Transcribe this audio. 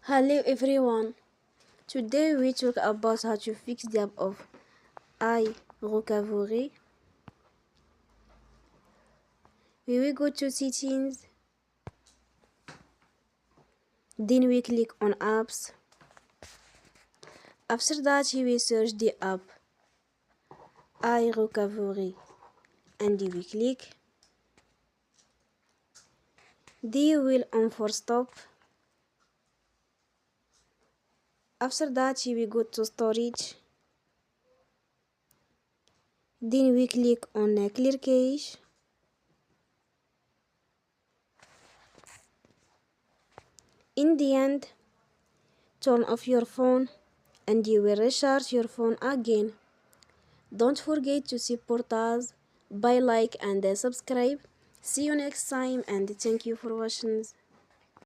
Hello everyone. Today we talk about how to fix the app of iRocavery. We will go to settings, then we click on apps. After that we will search the app iRocavery and we click. Then we will on for stop. After that we go to storage. Then we click on clear cache. In the end, turn off your phone and you will recharge your phone again. Don't forget to support us by like and subscribe. See you next time and thank you for watching.